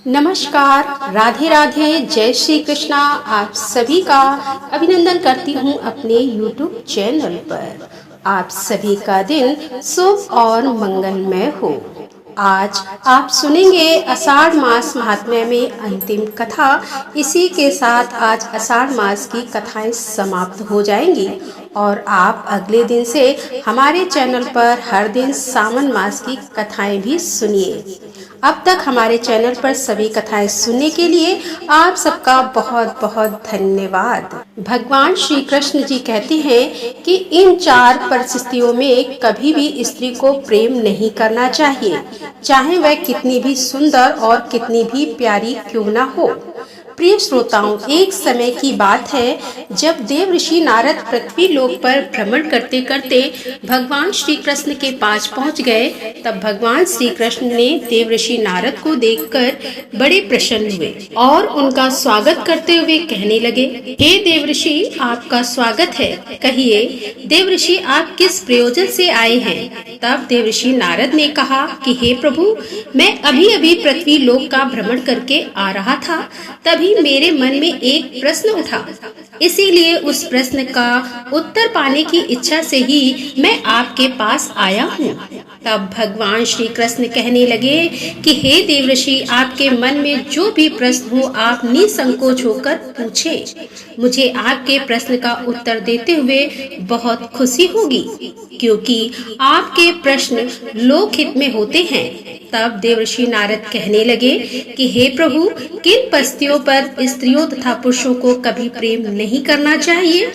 नमस्कार, राधे राधे, जय श्री कृष्णा। आप सभी का अभिनंदन करती हूँ अपने YouTube चैनल पर। आप सभी का दिन शुभ और मंगलमय हो। आज आप सुनेंगे आषाढ़ मास महात्म्य में अंतिम कथा। इसी के साथ आज आषाढ़ मास की कथाएं समाप्त हो जाएंगी और आप अगले दिन से हमारे चैनल पर हर दिन सावन मास की कथाएं भी सुनिए। अब तक हमारे चैनल पर सभी कथाएं सुनने के लिए आप सबका बहुत बहुत धन्यवाद। भगवान श्री कृष्ण जी कहते हैं कि इन चार परिस्थितियों में कभी भी स्त्री को प्रेम नहीं करना चाहिए, चाहे वह कितनी भी सुंदर और कितनी भी प्यारी क्यों ना हो। प्रिय श्रोताओं, एक समय की बात है जब देव ऋषि नारद पृथ्वी लोक पर भ्रमण करते करते भगवान श्री कृष्ण के पास पहुंच गए। तब भगवान श्री कृष्ण ने देव ऋषि नारद को देखकर बड़े प्रसन्न हुए और उनका स्वागत करते हुए कहने लगे, हे देव ऋषि, आपका स्वागत है। कहिए देव ऋषि, आप किस प्रयोजन से आए हैं? तब देव ऋषि नारद ने कहा कि हे प्रभु, मैं अभी अभी पृथ्वी लोक का भ्रमण करके आ रहा था, तभी मेरे मन में एक प्रश्न उठा। इसीलिए उस प्रश्न का उत्तर पाने की इच्छा से ही मैं आपके पास आया हूँ। तब भगवान श्री कृष्ण कहने लगे कि हे देव ऋषि, आपके मन में जो भी प्रश्न हो आप निसंकोच होकर पूछें। मुझे आपके प्रश्न का उत्तर देते हुए बहुत खुशी होगी, क्योंकि आपके प्रश्न लोक हित में होते हैं। तब देवर्षि नारद कहने लगे कि हे प्रभु, किन परिस्थितियों पर स्त्रियों तथा पुरुषों को कभी प्रेम नहीं करना चाहिए?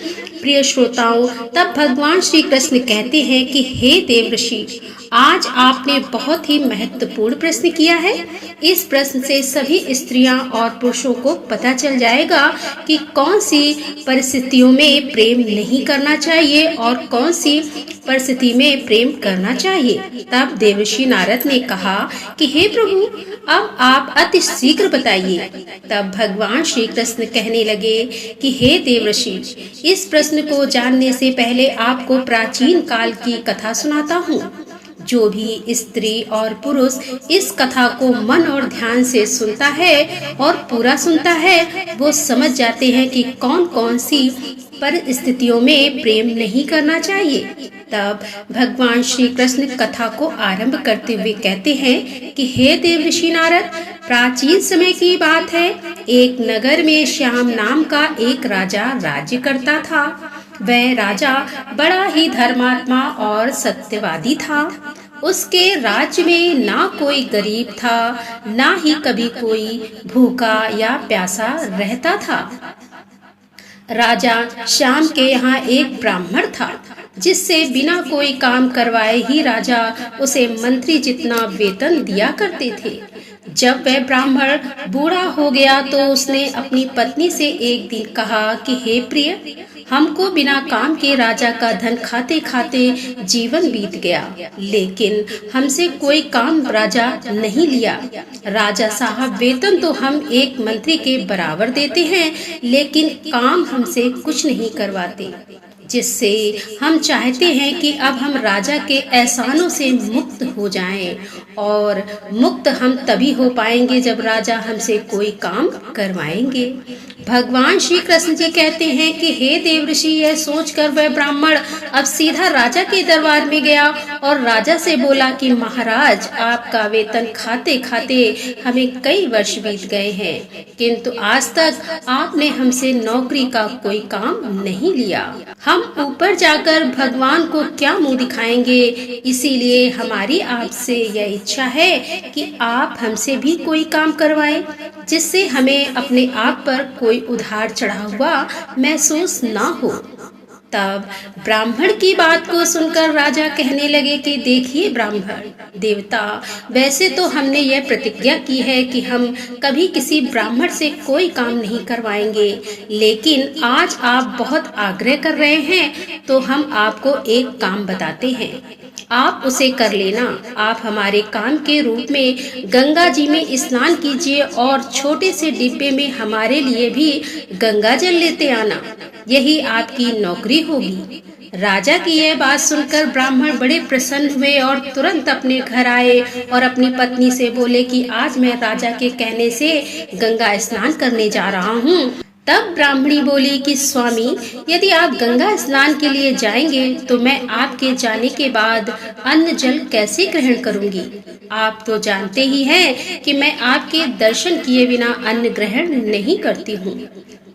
प्रिय श्रोताओं, तब भगवान श्री कृष्ण कहते हैं कि हे देवर्षि, आज आपने बहुत ही महत्वपूर्ण प्रश्न किया है। इस प्रश्न से सभी स्त्रियां और पुरुषों को पता चल जाएगा कि कौन सी परिस्थितियों में प्रेम नहीं करना चाहिए और कौन सी परिस्थिति में प्रेम करना चाहिए। तब देवर्षि नारद ने कहा कि हे प्रभु, अब आप अति शीघ्र बताइए। तब भगवान श्री कृष्ण कहने लगे कि हे देवर्षि, इस प्रश्न को जानने से पहले आपको प्राचीन काल की कथा सुनाता हूँ। जो भी स्त्री और पुरुष इस कथा को मन और ध्यान से सुनता है और पूरा सुनता है, वो समझ जाते हैं कि कौन कौन सी परिस्थितियों में प्रेम नहीं करना चाहिए। तब भगवान श्री कृष्ण कथा को आरंभ करते हुए कहते हैं कि हे देव ऋषि नारद, प्राचीन समय की बात है। एक नगर में श्याम नाम का एक राजा राज्य करता था। वह राजा बड़ा ही धर्मात्मा और सत्यवादी था। उसके राज्य में ना कोई गरीब था, ना ही कभी कोई भूखा या प्यासा रहता था। राजा श्याम के यहाँ एक ब्राह्मण था, जिससे बिना कोई काम करवाए ही राजा उसे मंत्री जितना वेतन दिया करते थे। जब वह ब्राह्मण बूढ़ा हो गया तो उसने अपनी पत्नी से एक दिन कहा कि हे प्रिय, हमको बिना काम के राजा का धन खाते खाते जीवन बीत गया, लेकिन हमसे कोई काम राजा नहीं लिया। राजा साहब, वेतन तो हम एक मंत्री के बराबर देते हैं, लेकिन काम हमसे कुछ नहीं करवाते, जिससे हम चाहते हैं कि अब हम राजा के एहसानों से मुक्त हो जाएं। और मुक्त हम तभी हो पाएंगे जब राजा हमसे कोई काम करवाएंगे। भगवान श्री कृष्ण जी कहते हैं कि हे देवर्षि, यह सोचकर वह ब्राह्मण अब सीधा राजा के दरबार में गया और राजा से बोला कि महाराज, आपका वेतन खाते खाते हमें कई वर्ष बीत गए हैं, किंतु आज तक आपने हमसे नौकरी का कोई काम नहीं लिया। हम ऊपर जाकर भगवान को क्या मुंह दिखाएंगे, इसीलिए हमारी आपसे यह इच्छा है कि आप हमसे भी कोई काम करवाएं, जिससे हमें अपने आप पर कोई उधार चढ़ा हुआ महसूस ना हो। तब ब्राह्मण की बात को सुनकर राजा कहने लगे कि देखिए ब्राह्मण देवता, वैसे तो हमने यह प्रतिज्ञा की है कि हम कभी किसी ब्राह्मण से कोई काम नहीं करवाएंगे, लेकिन आज आप बहुत आग्रह कर रहे हैं तो हम आपको एक काम बताते हैं, आप उसे कर लेना। आप हमारे काम के रूप में गंगा जी में स्नान कीजिए और छोटे से डिब्बे में हमारे लिए भी गंगा जल लेते आना, यही आपकी नौकरी होगी। राजा की यह बात सुनकर ब्राह्मण बड़े प्रसन्न हुए और तुरंत अपने घर आए और अपनी पत्नी से बोले कि आज मैं राजा के कहने से गंगा स्नान करने जा रहा हूँ। तब ब्राह्मणी बोली कि स्वामी, यदि आप गंगा स्नान के लिए जाएंगे तो मैं आपके जाने के बाद अन्न जल कैसे ग्रहण करूंगी? आप तो जानते ही हैं कि मैं आपके दर्शन किए बिना अन्न ग्रहण नहीं करती हूँ।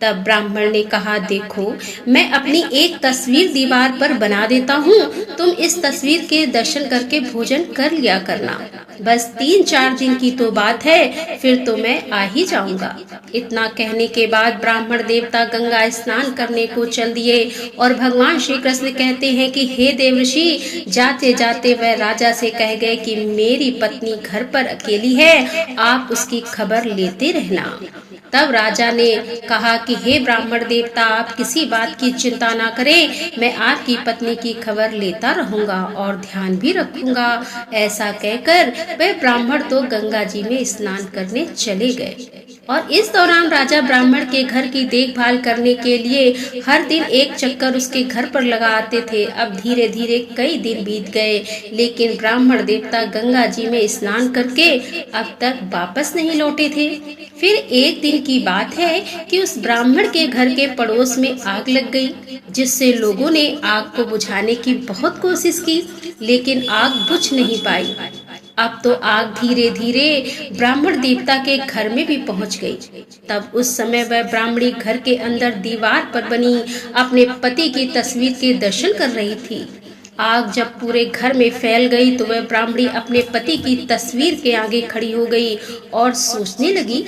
तब ब्राह्मण ने कहा, देखो, मैं अपनी एक तस्वीर दीवार पर बना देता हूँ, तुम इस तस्वीर के दर्शन करके भोजन कर लिया करना। बस 3-4 दिन की तो बात है, फिर तो मैं आ ही जाऊंगा। इतना कहने के बाद ब्राह्मण देवता गंगा स्नान करने को चल दिए और भगवान श्री कृष्ण कहते हैं कि हे देवर्षि, जाते जाते वह राजा से कह गए कि मेरी पत्नी घर पर अकेली है, आप उसकी खबर लेते रहना। तब राजा ने कहा कि हे ब्राह्मण देवता, आप किसी बात की चिंता ना करें, मैं आपकी पत्नी की खबर लेता रहूंगा और ध्यान भी रखूंगा। ऐसा कहकर वह ब्राह्मण तो गंगा जी में स्नान करने चले गए और इस दौरान राजा ब्राह्मण के घर की देखभाल करने के लिए हर दिन एक चक्कर उसके घर पर लगा आते थे। अब धीरे धीरे कई दिन बीत गए, लेकिन ब्राह्मण देवता गंगा जी में स्नान करके अब तक वापस नहीं लौटे थे। फिर एक दिन की बात है कि उस ब्राह्मण के घर के पड़ोस में आग लग गई, जिससे लोगों ने आग को बुझाने की बहुत कोशिश की, लेकिन आग बुझ नहीं पाई। अब तो आग धीरे धीरे ब्राह्मण देवता के घर में भी पहुंच गई। तब उस समय वह ब्राह्मणी घर के अंदर दीवार पर बनी अपने पति की तस्वीर के दर्शन कर रही थी। आग जब पूरे घर में फैल गई तो वह ब्राह्मणी अपने पति की तस्वीर के आगे खड़ी हो गई और सोचने लगी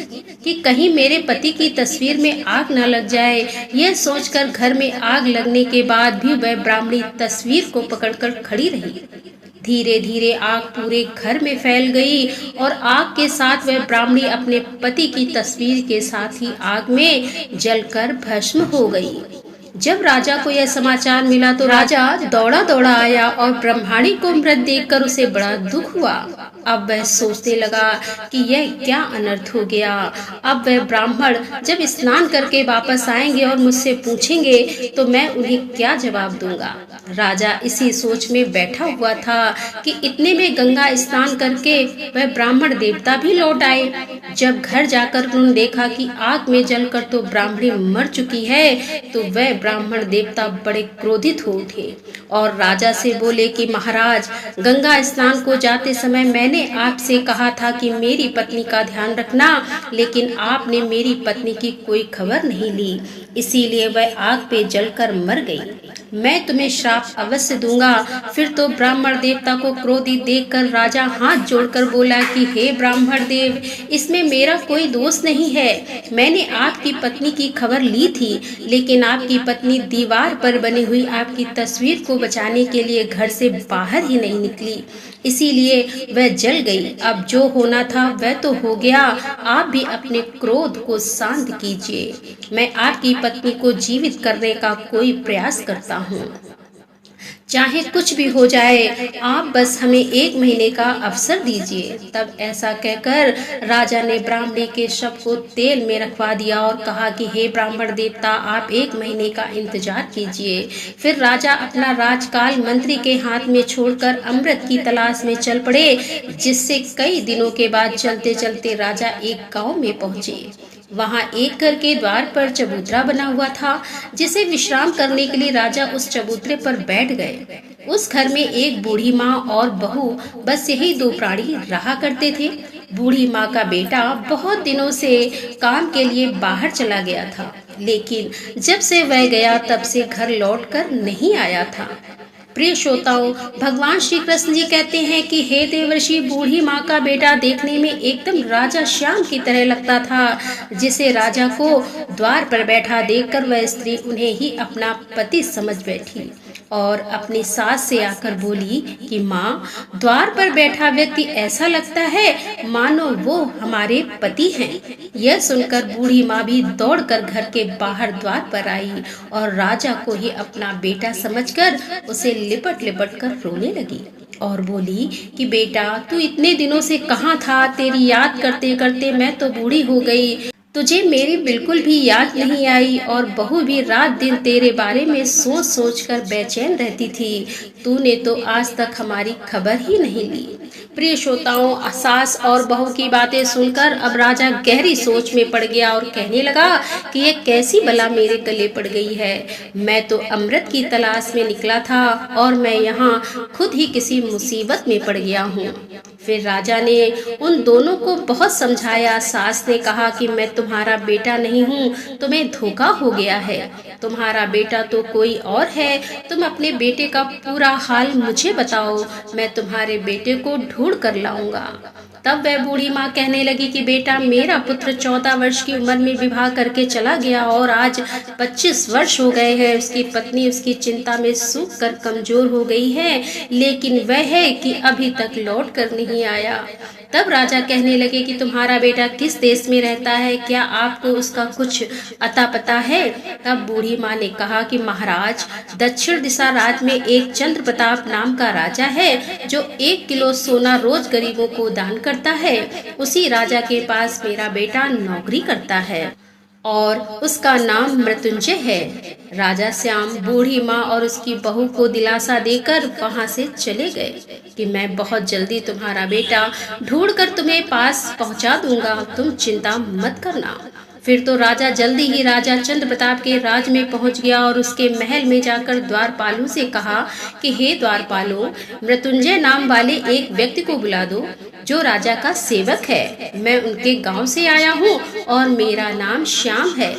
कि कहीं मेरे पति की तस्वीर में आग न लग जाए। यह सोचकर घर में आग लगने के बाद भी वह ब्राह्मणी तस्वीर को पकड़कर खड़ी रही। धीरे धीरे आग पूरे घर में फैल गई और आग के साथ वह ब्राह्मणी अपने पति की तस्वीर के साथ ही आग में जलकर भस्म हो गई। जब राजा को यह समाचार मिला तो राजा दौड़ा दौड़ा आया और ब्रह्माणी को मृत देखकर उसे बड़ा दुख हुआ। अब वह सोचने लगा कि यह क्या अनर्थ हो गया। अब वह ब्राह्मण जब स्नान करके वापस आएंगे और मुझसे पूछेंगे तो मैं उन्हें क्या जवाब दूंगा। राजा इसी सोच में बैठा हुआ था कि इतने में गंगा स्नान करके वह ब्राह्मण देवता भी लौट आए। जब घर जाकर उन्होंने देखा कि आग में जलकर तो ब्राह्मणी मर चुकी है, तो वह ब्राह्मण देवता बड़े क्रोधित हो उठे और राजा से बोले कि महाराज, गंगा स्नान को जाते समय मैंने आपसे कहा था कि मेरी पत्नी का ध्यान रखना, लेकिन आपने मेरी पत्नी की कोई खबर नहीं ली, इसीलिए वह आग पे जलकर मर गई। मैं तुम्हें श्राप अवश्य दूंगा। फिर तो ब्राह्मण देवता को क्रोधित देखकर राजा हाथ जोड़कर बोला कि हे ब्राह्मण देव, इसमें मेरा कोई दोष नहीं है। मैंने आपकी पत्नी की खबर ली थी, लेकिन आपकी पत्नी दीवार पर बनी हुई आपकी तस्वीर को बचाने के लिए घर से बाहर ही नहीं निकली, इसीलिए वह जल गई। अब जो होना था वह तो हो गया, आप भी अपने क्रोध को शांत कीजिए। मैं आपकी पत्नी को जीवित करने का कोई प्रयास करता हूँ, चाहे कुछ भी हो जाए, आप बस हमें 1 महीने का अवसर दीजिए। तब ऐसा कहकर राजा ने ब्राह्मणी के शव को तेल में रखवा दिया और कहा कि हे ब्राह्मण देवता, आप 1 महीने का इंतजार कीजिए। फिर राजा अपना राजकाल मंत्री के हाथ में छोड़कर अमृत की तलाश में चल पड़े, जिससे कई दिनों के बाद चलते चलते राजा एक गाँव में पहुँचे। वहाँ एक घर के द्वार पर चबूतरा बना हुआ था, जिसे विश्राम करने के लिए राजा उस चबूतरे पर बैठ गए। उस घर में एक बूढ़ी माँ और बहू, बस यही 2 प्राणी रहा करते थे। बूढ़ी माँ का बेटा बहुत दिनों से काम के लिए बाहर चला गया था, लेकिन जब से वह गया तब से घर लौटकर नहीं आया था। प्रिय श्रोताओं, भगवान श्री कृष्ण जी कहते हैं कि हे देवर्षि, बूढ़ी माँ का बेटा देखने में एकदम राजा श्याम की तरह लगता था, जिसे राजा को द्वार पर बैठा देखकर वह स्त्री उन्हें ही अपना पति समझ बैठी और अपनी सास से आकर बोली कि माँ, द्वार पर बैठा व्यक्ति ऐसा लगता है मानो वो हमारे पति हैं। यह सुनकर बूढ़ी माँ भी दौड़कर घर के बाहर द्वार पर आई और राजा को ही अपना बेटा समझकर उसे लिपट लिपट कर रोने लगी और बोली कि बेटा, तू इतने दिनों से कहाँ था? तेरी याद करते करते मैं तो बूढ़ी हो गई। तुझे मेरी बिल्कुल भी याद नहीं आई और बहू भी रात दिन तेरे बारे में सोच सोच कर बेचैन रहती थी। तूने तो आज तक हमारी खबर ही नहीं ली। प्रिय श्रोताओं, सास और बहू की बातें सुनकर अब राजा गहरी सोच में पड़ गया और कहने लगा कि ये कैसी बला मेरे गले पड़ गई है। मैं तो अमृत की तलाश में निकला था और मैं यहाँ खुद ही किसी मुसीबत में पड़ गया हूँ। फिर राजा ने उन दोनों को बहुत समझाया। सास ने कहा कि मैं तुम्हारा बेटा नहीं हूँ, तुम्हें धोखा हो गया है। तुम्हारा बेटा तो कोई और है। तुम अपने बेटे का पूरा हाल मुझे बताओ, मैं तुम्हारे बेटे को ढूंढ कर लाऊंगा। तब वह बूढ़ी माँ कहने लगी कि बेटा, मेरा पुत्र 14 वर्ष की उम्र में विवाह करके चला गया और आज 25 वर्ष हो गए हैं। उसकी पत्नी उसकी चिंता में सूख कर कमजोर हो गई है, लेकिन वह है कि अभी तक लौट कर नहीं आया। तब राजा कहने लगे कि तुम्हारा बेटा किस देश में रहता है, क्या आपको उसका कुछ अता पता है? तब बूढ़ी माँ ने कहा कि महाराज, दक्षिण दिशा राज्य में एक चंद्र प्रताप नाम का राजा है जो 1 किलो सोना रोज गरीबों को दान करता है। उसी राजा के पास मेरा बेटा नौकरी करता है और उसका नाम मृत्युंजय है। राजा श्याम बूढ़ी माँ और उसकी बहू को दिलासा देकर वहां से चले गए कि मैं बहुत जल्दी तुम्हारा बेटा ढूंढकर तुम्हें पास पहुंचा दूंगा, तुम चिंता मत करना। फिर तो राजा जल्दी ही राजा चंद्र प्रताप के राज में पहुंच गया और उसके महल में जाकर द्वारपालों से कहा कि हे द्वारपालों, मृत्युंजय नाम वाले एक व्यक्ति को बुला दो जो राजा का सेवक है। मैं उनके गांव से आया हूँ और मेरा नाम श्याम है।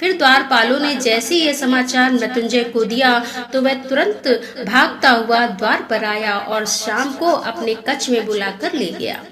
फिर द्वारपालों ने जैसे ये समाचार मृत्युंजय को दिया तो वह तुरंत भागता हुआ द्वार पर आया और श्याम को अपने कक्ष में बुलाकर ले गया।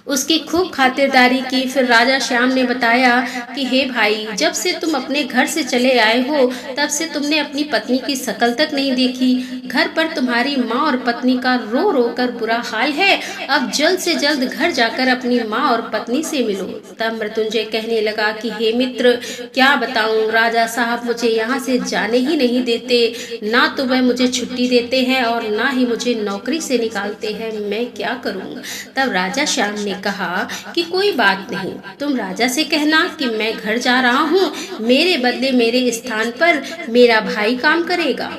उसकी खूब खातिरदारी की। फिर राजा श्याम ने बताया कि हे भाई, जब से तुम अपने घर से चले आए हो तब से तुमने अपनी पत्नी की शक्ल तक नहीं देखी। घर पर तुम्हारी माँ और पत्नी का रो रो कर बुरा हाल है। अब जल्द से जल्द घर जाकर अपनी माँ और पत्नी से मिलो। तब मृत्युंजय कहने लगा कि हे मित्र, क्या बताऊं, राजा साहब मुझे यहाँ से जाने ही नहीं देते। ना तो वह मुझे छुट्टी देते हैं और ना ही मुझे नौकरी से निकालते हैं। मैं क्या करूँ? तब राजा श्याम ने कहा कि कोई बात नहीं, तुम राजा से कहना कि मैं घर जा रहा हूँ, मेरे बदले मेरे स्थान पर मेरा भाई काम करेगा।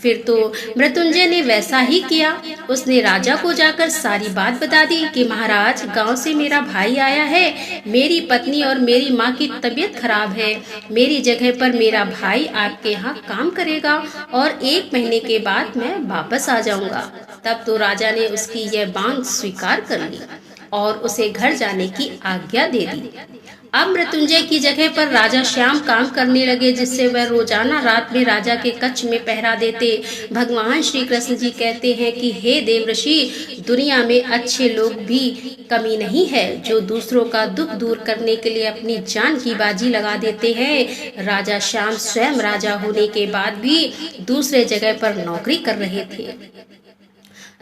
फिर तो मृत्युंजय ने वैसा ही किया। उसने राजा को जाकर सारी बात बता दी कि महाराज, गांव से मेरा भाई आया है। मेरी पत्नी और मेरी माँ की तबीयत खराब है। मेरी जगह पर मेरा भाई आपके यहाँ काम करेगा और 1 महीने के बाद मैं वापस आ जाऊंगा। तब तो राजा ने उसकी यह मांग स्वीकार कर ली और उसे घर जाने की आज्ञा दे दी। अब मृत्युंजय की जगह पर राजा श्याम काम करने लगे, जिससे वह रोजाना रात में राजा के कक्ष में पहरा देते। भगवान श्री कृष्ण जी कहते हैं कि हे देवऋषि, दुनिया में अच्छे लोग भी कमी नहीं है जो दूसरों का दुख दूर करने के लिए अपनी जान की बाजी लगा देते हैं। राजा श्याम स्वयं राजा होने के बाद भी दूसरे जगह पर नौकरी कर रहे थे।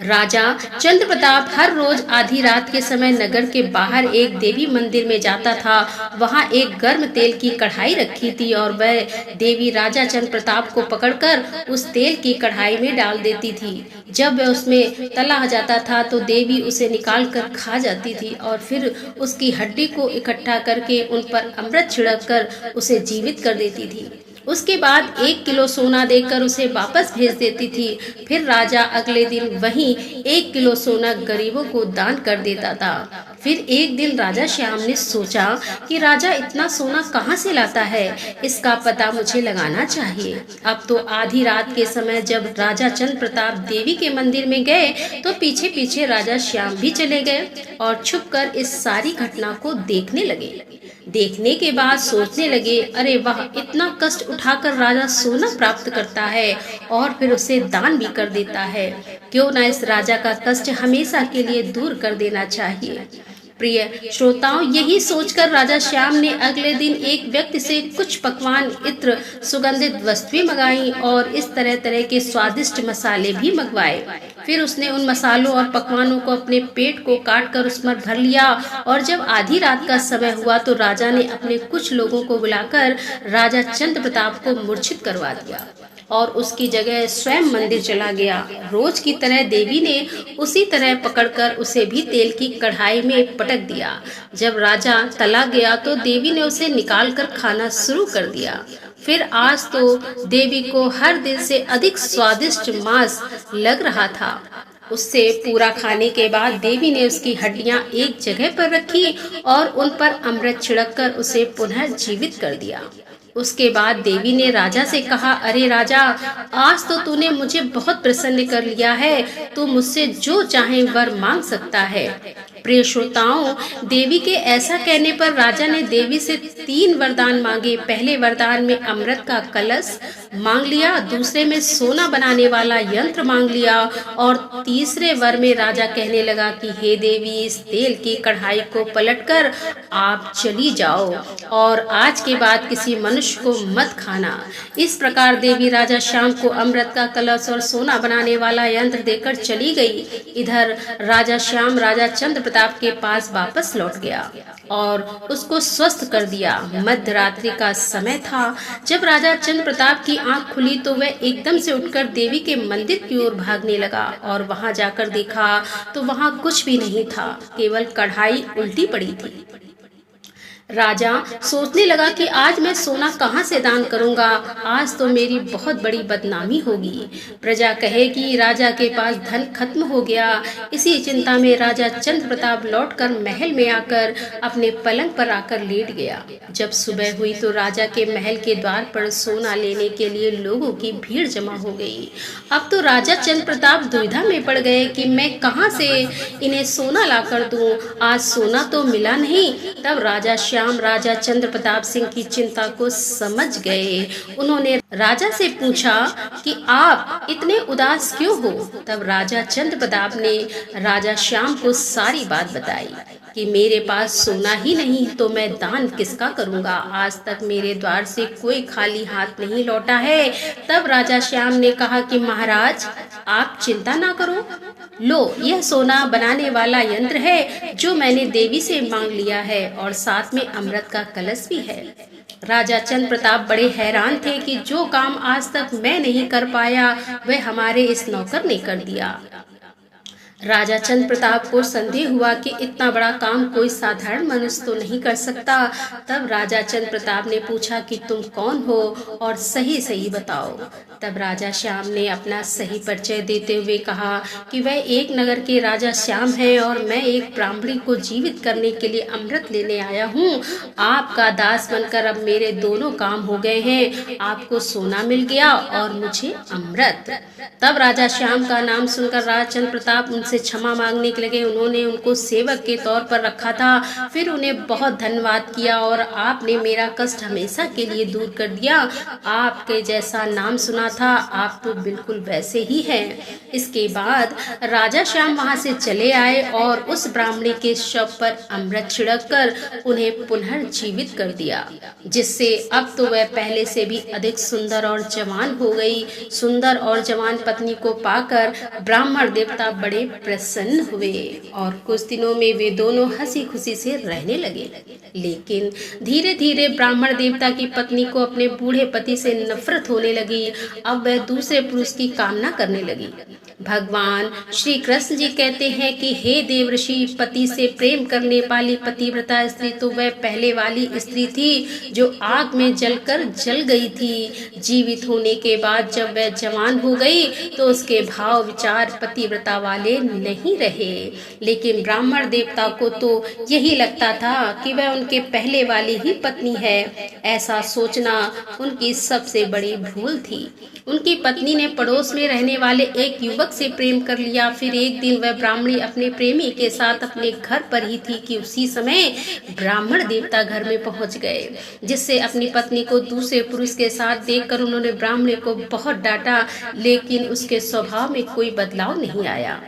राजा चंद्र प्रताप हर रोज आधी रात के समय नगर के बाहर एक देवी मंदिर में जाता था। वहां एक गर्म तेल की कढ़ाई रखी थी और वह देवी राजा चंद्र प्रताप को पकड़कर उस तेल की कढ़ाई में डाल देती थी। जब वह उसमें तला जाता था तो देवी उसे निकाल कर खा जाती थी और फिर उसकी हड्डी को इकट्ठा करके उन पर अमृत छिड़क कर उसे जीवित कर देती थी। उसके बाद 1 किलो सोना देकर उसे वापस भेज देती थी। फिर राजा अगले दिन वहीं 1 किलो सोना गरीबों को दान कर देता था। फिर एक दिन राजा श्याम ने सोचा कि राजा इतना सोना कहाँ से लाता है, इसका पता मुझे लगाना चाहिए। अब तो आधी रात के समय जब राजा चंद्र प्रताप देवी के मंदिर में गए तो पीछे पीछे राजा श्याम भी चले गए और छुपकर इस सारी घटना को देखने लगे। देखने के बाद सोचने लगे, अरे वाह, इतना कष्ट उठाकर राजा सोना प्राप्त करता है और फिर उसे दान भी कर देता है। क्यों ना इस राजा का कष्ट हमेशा के लिए दूर कर देना चाहिए। प्रिय श्रोताओं, यही सोचकर राजा श्याम ने अगले दिन एक व्यक्ति से कुछ पकवान, इत्र, सुगंधित वस्तुएं मंगाई और इस तरह तरह के स्वादिष्ट मसाले भी मंगवाए। फिर उसने उन मसालों और पकवानों को अपने पेट को काट कर उसमें भर लिया। और जब आधी रात का समय हुआ तो राजा ने अपने कुछ लोगों को बुलाकर राजा चंद्र प्रताप को मूर्छित करवा दिया और उसकी जगह स्वयं मंदिर चला गया। रोज की तरह देवी ने उसी तरह पकड़कर उसे भी तेल की कढ़ाई में पटक दिया। जब राजा तला गया तो देवी ने उसे निकालकर खाना शुरू कर दिया। फिर आज तो देवी को हर दिन से अधिक स्वादिष्ट मांस लग रहा था। उससे पूरा खाने के बाद देवी ने उसकी हड्डियां एक जगह पर रखी और उन पर अमृत छिड़ककर उसे पुनः जीवित कर दिया। उसके बाद देवी ने राजा से कहा, अरे राजा, आज तो तूने मुझे बहुत प्रसन्न कर लिया है। तू मुझसे जो चाहे वर मांग सकता है। प्रिय श्रोताओं, देवी के ऐसा कहने पर राजा ने देवी से 3 वरदान मांगे। पहले वरदान में अमृत का कलश मांग लिया, दूसरे में सोना बनाने वाला यंत्र मांग लिया और तीसरे वर में राजा कहने लगा कि हे देवी, इस तेल की कढ़ाई को पलटकर आप चली जाओ और आज के बाद किसी मनुष्य को मत खाना। इस प्रकार देवी राजा श्याम को अमृत का कलश और सोना बनाने वाला यंत्र देकर चली गई। इधर राजा श्याम राजा चंद्र प्रताप के पास वापस लौट गया और उसको स्वस्थ कर दिया। मध्य रात्रि का समय था। जब राजा चंद्र प्रताप की आंख खुली तो वह एकदम से उठकर देवी के मंदिर की ओर भागने लगा और वहां जाकर देखा तो वहां कुछ भी नहीं था, केवल कढ़ाई उल्टी पड़ी थी। राजा सोचने लगा कि आज मैं सोना कहाँ से दान करूंगा, आज तो मेरी बहुत बड़ी बदनामी होगी। प्रजा कहेगी राजा के पास धन खत्म हो गया। इसी चिंता में राजा चंद्र प्रताप लौटकर महल में आकर अपने पलंग पर आकर लेट गया। जब सुबह हुई तो राजा के महल के द्वार पर सोना लेने के लिए लोगों की भीड़ जमा हो गई। अब तो राजा चंद्र प्रताप दुविधा में पड़ गए कि मैं कहाँ से इन्हें सोना ला कर दूं। आज सोना तो मिला नहीं। तब राजा श्याम राजा चंद्र प्रताप सिंह की चिंता को समझ गए। उन्होंने राजा से पूछा कि आप इतने उदास क्यों हो। तब राजा चंद्र प्रताप ने राजा श्याम को सारी बात बताई कि मेरे पास सोना ही नहीं तो मैं दान किसका करूंगा। आज तक मेरे द्वार से कोई खाली हाथ नहीं लौटा है। तब राजा श्याम ने कहा कि महाराज, आप चिंता ना करो, लो यह सोना बनाने वाला यंत्र है जो मैंने देवी से मांग लिया है और साथ में अमृत का कलश भी है। राजा चंद्र प्रताप बड़े हैरान थे कि जो काम आज तक मैं नहीं कर पाया वह हमारे इस नौकर ने कर दिया। राजा चंद्र प्रताप को संदेह हुआ कि इतना बड़ा काम कोई साधारण मनुष्य तो नहीं कर सकता। तब राजा चंद्र प्रताप ने पूछा कि तुम कौन हो और सही सही बताओ। तब राजा श्याम ने अपना सही परिचय देते हुए कहा कि वह एक नगर के राजा श्याम हैं और मैं एक ब्राह्मणी को जीवित करने के लिए अमृत लेने आया हूँ। आपका दास बनकर अब मेरे दोनों काम हो गए हैं, आपको सोना मिल गया और मुझे अमृत। तब राजा श्याम का नाम सुनकर राजा चंद्र प्रताप उनसे क्षमा मांगने के लगे। उन्होंने उनको सेवक के तौर पर रखा था। फिर उन्हें बहुत धन्यवाद किया और आपने मेरा कष्ट हमेशा के लिए दूर कर दिया। आपके जैसा नाम सुना था, आप तो बिल्कुल वैसे ही हैं। इसके बाद राजा श्याम वहां से चले आए और उस ब्राह्मणी के शव पर अमृत छिड़ककर उन्हें पुनर्जीवित कर दिया, जिससे अब तो वह पहले से भी अधिक सुंदर और जवान हो गई। सुंदर और जवान पत्नी को पाकर ब्राह्मण देवता बड़े प्रसन्न हुए और कुछ दिनों में वे दोनों हंसी खुशी से रहने लगे। लेकिन धीरे धीरे ब्राह्मण देवता की पत्नी को अपने बूढ़े पति से नफरत होने लगी। अब वह दूसरे पुरुष की कामना करने लगी। भगवान श्री कृष्ण जी कहते हैं कि हे देवर्षि, पति से प्रेम करने वाली पतिव्रता स्त्री तो वह पहले वाली स्त्री थी जो आग में जलकर जल गई थी। जीवित होने के बाद जब वह जवान हो गई तो उसके भाव विचार पतिव्रता वाले नहीं रहे। लेकिन ब्राह्मण देवता को तो यही लगता था कि वह उनके पहले वाली ही पत्नी है। ऐसा सोचना उनकी सबसे बड़ी भूल थी। उनकी पत्नी ने पड़ोस में रहने वाले एक युवक से प्रेम कर लिया। फिर एक दिन वह ब्राह्मणी अपने प्रेमी के साथ अपने घर पर ही थी कि उसी समय ब्राह्मण देवता घर में पहुंच गए, जिससे अपनी पत्नी को दूसरे पुरुष के साथ देखकर उन्होंने ब्राह्मणी को बहुत डांटा, लेकिन उसके स्वभाव में कोई बदलाव नहीं आया।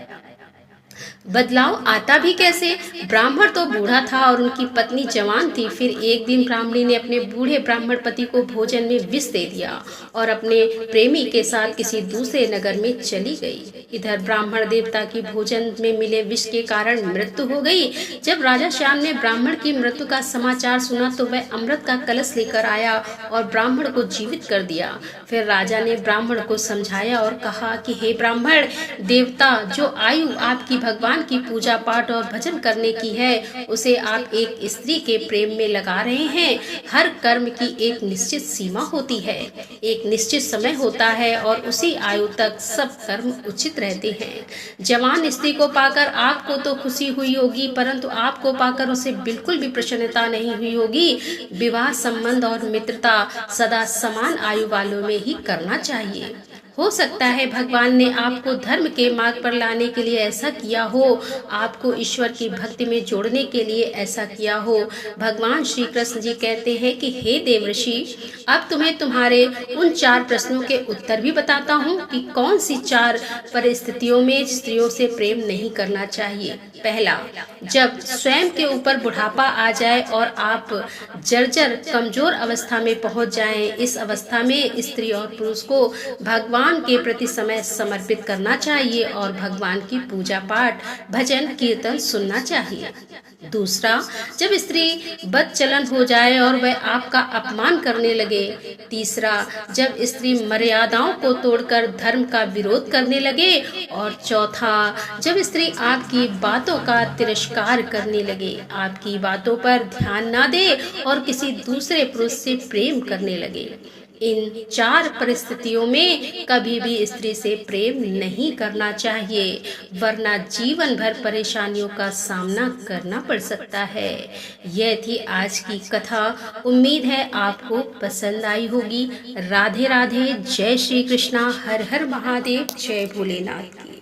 बदलाव आता भी कैसे? ब्राह्मण तो बूढ़ा था और उनकी पत्नी जवान थी। फिर एक दिन ब्राह्मणी ने अपने बूढ़े ब्राह्मण पति को भोजन में विष दे दिया और अपने प्रेमी के साथ किसी दूसरे नगर में चली गई। इधर ब्राह्मण देवता की भोजन में मिले विष के कारण मृत्यु हो गई। जब राजा श्याम ने ब्राह्मण की मृत्यु का समाचार सुना तो वह अमृत का कलश लेकर आया और ब्राह्मण को जीवित कर दिया। फिर राजा ने ब्राह्मण को समझाया और कहा कि हे ब्राह्मण देवता, जो आयु आपकी भगवान की पूजा पाठ और भजन करने की है, उसे आप एक स्त्री के प्रेम में लगा रहे हैं। हर कर्म की एक निश्चित सीमा होती है, एक निश्चित समय होता है और उसी आयु तक सब कर्म उचित रहते हैं। जवान स्त्री को पाकर आपको तो खुशी हुई होगी, परंतु आपको पाकर उसे बिल्कुल भी प्रसन्नता नहीं हुई होगी। विवाह संबंध और मित्रता सदा समान आयु वालों में ही करना चाहिए। हो सकता है भगवान ने आपको धर्म के मार्ग पर लाने के लिए ऐसा किया हो, आपको ईश्वर की भक्ति में जोड़ने के लिए ऐसा किया हो। भगवान श्री कृष्ण जी कहते हैं कि हे देवर्षि, अब तुम्हें तुम्हारे उन 4 प्रश्नों के उत्तर भी बताता हूँ कि कौन सी 4 परिस्थितियों में स्त्रियों से प्रेम नहीं करना चाहिए। पहला, जब स्वयं के ऊपर बुढ़ापा आ जाए और आप जर्जर कमजोर अवस्था में पहुंच जाएं। इस अवस्था में स्त्री और पुरुष को भगवान के प्रति समय समर्पित करना चाहिए और भगवान की पूजा पाठ भजन कीर्तन सुनना चाहिए। दूसरा, जब स्त्री बदचलन हो जाए और वह आपका अपमान करने लगे। तीसरा, जब स्त्री मर्यादाओं को तोड़कर धर्म का विरोध करने लगे। और चौथा, जब स्त्री आपकी बातों का तिरस्कार करने लगे, आपकी बातों पर ध्यान ना दे और किसी दूसरे पुरुष से प्रेम करने लगे। इन 4 परिस्थितियों में कभी भी स्त्री से प्रेम नहीं करना चाहिए, वरना जीवन भर परेशानियों का सामना करना पड़ सकता है। यह थी आज की कथा। उम्मीद है आपको पसंद आई होगी। राधे राधे। जय श्री कृष्णा। हर हर महादेव। जय भोलेनाथ की।